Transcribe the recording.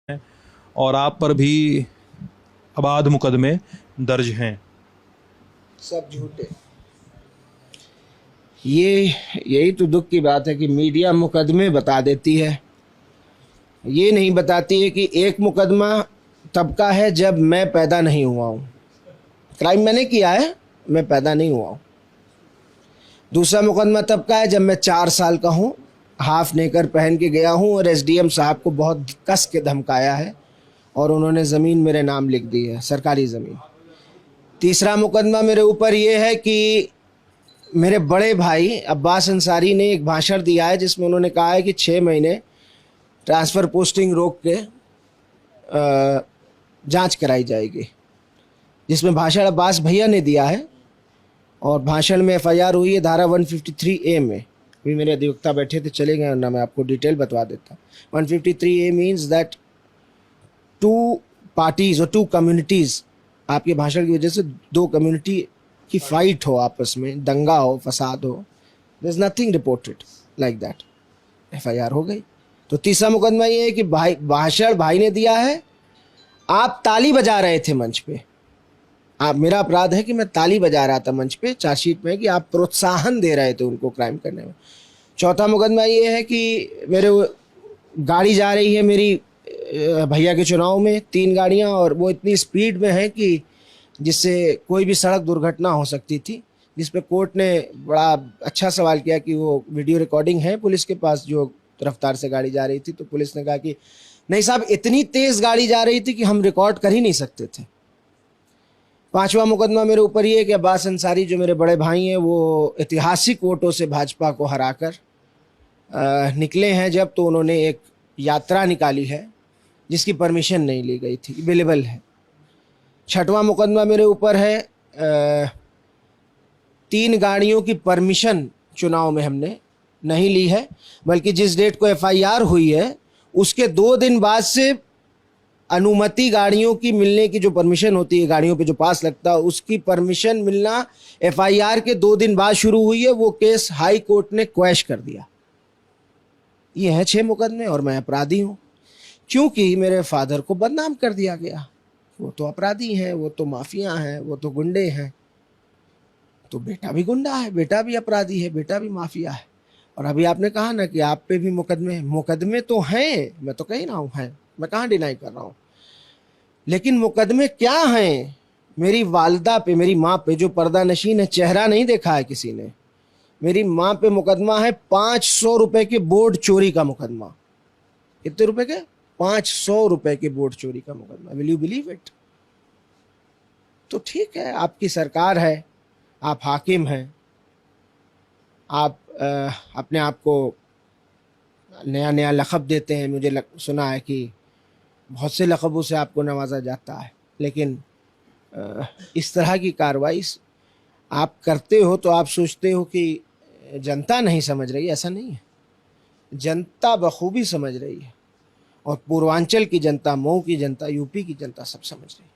और आप पर भी अबाध मुकदमे दर्ज हैं। सब झूठे। यही तो दुख की बात है कि मीडिया मुकदमे बता देती है, ये नहीं बताती है कि एक मुकदमा तब का है जब मैं पैदा नहीं हुआ हूँ। क्राइम मैंने किया है, मैं पैदा नहीं हुआ हूँ। दूसरा मुकदमा तब का है जब मैं 4 साल का हूँ, हाफ नेकर पहन के गया हूँ और एसडीएम साहब को बहुत कस के धमकाया है और उन्होंने ज़मीन मेरे नाम लिख दी है, सरकारी ज़मीन। तीसरा मुकदमा मेरे ऊपर ये है कि मेरे बड़े भाई अब्बास अंसारी ने एक भाषण दिया है जिसमें उन्होंने कहा है कि 6 महीने ट्रांसफ़र पोस्टिंग रोक के जांच कराई जाएगी, जिसमें भाषण अब्बास भैया ने दिया है और भाषण में एफआईआर हुई है धारा 153A में। अभी मेरे अधिवक्ता बैठे थे, चले गए, वरना मैं आपको डिटेल बतवा देता। 153A मीन्स दैट 2 पार्टीज़ और 2 कम्युनिटीज़, आपके भाषण की वजह से 2 कम्युनिटी की फाइट हो, आपस में दंगा हो, फसाद हो, there is nothing reported like that, FIR हो गई। तो तीसरा मुकदमा ये है कि भाषण भाई ने दिया है, आप ताली बजा रहे थे मंच पे, आप, मेरा अपराध है कि मैं ताली बजा रहा था मंच पे, चार्जशीट में कि आप प्रोत्साहन दे रहे थे उनको क्राइम करने में। चौथा मुकदमा ये है कि मेरे गाड़ी जा रही है मेरी भैया के चुनाव में, 3 गाड़ियां, और वो इतनी स्पीड में है कि जिससे कोई भी सड़क दुर्घटना हो सकती थी, जिस पे कोर्ट ने बड़ा अच्छा सवाल किया कि वो वीडियो रिकॉर्डिंग है पुलिस के पास जो रफ्तार से गाड़ी जा रही थी, तो पुलिस ने कहा कि नहीं साहब, इतनी तेज़ गाड़ी जा रही थी कि हम रिकॉर्ड कर ही नहीं सकते थे। पांचवा मुकदमा मेरे ऊपर ये है कि अब्बास अंसारी जो मेरे बड़े भाई हैं वो ऐतिहासिक वोटों से भाजपा को हराकर निकले हैं जब, तो उन्होंने एक यात्रा निकाली है जिसकी परमिशन नहीं ली गई थी, अवेलेबल है। छठवां मुकदमा मेरे ऊपर है 3 गाड़ियों की परमिशन चुनाव में हमने नहीं ली है, बल्कि जिस डेट को एफआईआर हुई है उसके 2 दिन बाद से अनुमति गाड़ियों की मिलने की जो परमिशन होती है, गाड़ियों पे जो पास लगता है, उसकी परमिशन मिलना एफआईआर के 2 दिन बाद शुरू हुई है। वो केस हाई कोर्ट ने क्वैश कर दिया। ये हैं 6 मुकदमे और मैं अपराधी हूँ, क्योंकि मेरे फादर को बदनाम कर दिया गया, वो तो अपराधी हैं, वो तो माफिया हैं, वो तो गुंडे हैं। तो बेटा भी गुंडा है, बेटा भी अपराधी है, बेटा भी माफिया है। और अभी आपने कहा ना कि आप पे भी मुकदमे तो हैं, मैं तो कह रहा हूँ हैं, मैं कहाँ डिनाई कर रहा हूँ, लेकिन मुकदमे क्या हैं? मेरी वालदा पे, मेरी माँ पे जो पर्दा नशीन है, चेहरा नहीं देखा है किसी ने, मेरी माँ पे मुकदमा है 500 रुपए के बोर्ड चोरी का मुकदमा। कितने रुपए के? 500 रुपए के बोर्ड चोरी का मुकदमा। Will you believe it? तो ठीक है, आपकी सरकार है, आप हाकिम हैं, आप अपने आप को नया नया लक़ब देते हैं। मुझे सुना है कि बहुत से लक़बों से आपको नवाजा जाता है, लेकिन इस तरह की कार्रवाई आप करते हो तो आप सोचते हो कि जनता नहीं समझ रही। ऐसा नहीं है, जनता बखूबी समझ रही है, और पूर्वांचल की जनता, मऊ की जनता, यूपी की जनता सब समझ रही है।